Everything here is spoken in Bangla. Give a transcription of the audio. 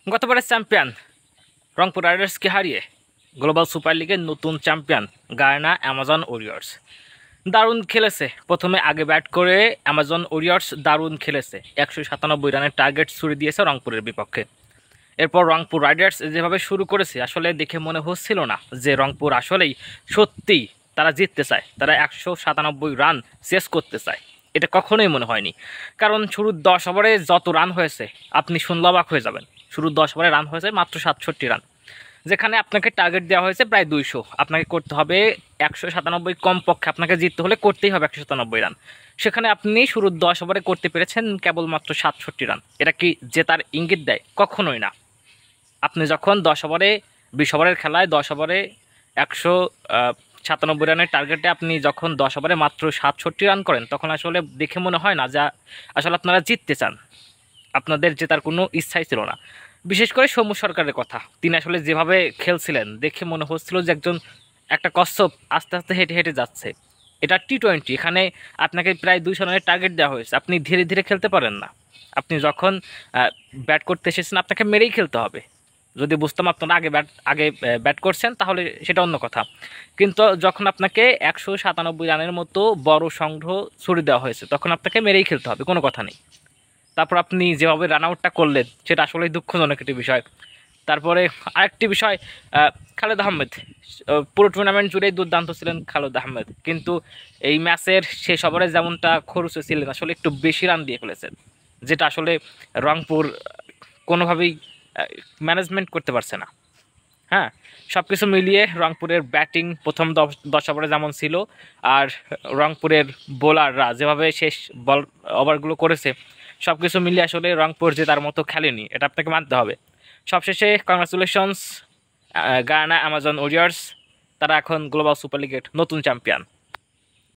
গতবারের চ্যাম্পিয়ন রংপুর রাইডার্সকে হারিয়ে গ্লোবাল সুপার লিগের নতুন চ্যাম্পিয়ন গায়ানা অ্যামাজন ওরিয়র্স। দারুণ খেলেছে, প্রথমে আগে ব্যাট করে অ্যামাজন ওরিয়র্স দারুণ খেলেছে, 197 রানের টার্গেট ছুড়ে দিয়েছে রংপুরের বিপক্ষে। এরপর রংপুর রাইডার্স যেভাবে শুরু করেছে আসলে দেখে মনে হচ্ছিল না যে রংপুর আসলেই সত্যিই তারা জিততে চায়, তারা 197 রান শেষ করতে চায়। এটা কখনোই মনে হয়নি, কারণ শুরুর 10 ওভারে যত রান হয়েছে আপনি শুনলে অবাক হয়ে যাবেন। শুরুর 10 ওভারে রান হয়েছে মাত্র 67 রান, যেখানে আপনাকে টার্গেট দেওয়া হয়েছে প্রায় 200। আপনাকে করতে হবে 197, কমপক্ষে আপনাকে জিততে হলে করতেই হবে 197 রান। সেখানে আপনি শুরুর 10 ওভারে করতে পেরেছেন কেবলমাত্র 67 রান। এটা কি জেতার ইঙ্গিত দেয়? কখনোই না। আপনি যখন 10 ওভারে 20 ওভারের খেলায় 10 ওভারে 197 রানের টার্গেটে আপনি যখন 10 ওভারে মাত্র 67 রান করেন, তখন আসলে দেখে মনে হয় না যা আসলে আপনারা জিততে চান। আপনাদের জেতার কোনো ইচ্ছাই ছিল না। বিশেষ করে সৌম্য সরকারের কথা, তিনি আসলে যেভাবে খেলছিলেন দেখে মনে হচ্ছিল যে একটা কচ্ছপ আস্তে আস্তে হেঁটে হেঁটে যাচ্ছে। এটা টি-20, এখানে আপনাকে প্রায় 200 রানের টার্গেট দেওয়া হয়েছে, আপনি ধীরে ধীরে খেলতে পারেন না। আপনি যখন ব্যাট করতে এসেছেন আপনাকে মেরেই খেলতে হবে। যদি বুঝতাম আপনারা আগে ব্যাট করছেন তাহলে সেটা অন্য কথা, কিন্তু যখন আপনাকে 197 রানের মতো বড় সংগ্রহ ছুড়ে দেওয়া হয়েছে তখন আপনাকে মেরেই খেলতে হবে, কোনো কথা নেই। তারপর আপনি যেভাবে রান আউটটা করলেন সেটা আসলেই দুঃখজনক একটি বিষয়। তারপরে আরেকটি বিষয়, খালেদ আহমেদ পুরো টুর্নামেন্ট জুড়েই দুর্দান্ত ছিলেন খালেদ আহমেদ, কিন্তু এই ম্যাচের শেষ ওভারে যেমনটা খরুচে ছিলেন আসলে একটু বেশি রান দিয়ে ফেলেছেন, যেটা আসলে রংপুর কোনোভাবেই ম্যানেজমেন্ট করতে পারছে না। হ্যাঁ, সব কিছু মিলিয়ে রংপুরের ব্যাটিং প্রথম 10 ওভারে যেমন ছিল, আর রংপুরের বোলাররা যেভাবে শেষ বল ওভারগুলো করেছে, সব কিছু মিলিয়ে আসলে রংপুর যে তার মতো খেলেনি, এটা আপনাকে মানতে হবে। সবশেষে কংগ্রাচুলেশনস গায়ানা অ্যামাজন ওরিয়র্স, তারা এখন গ্লোবাল সুপার লিগের নতুন চ্যাম্পিয়ন।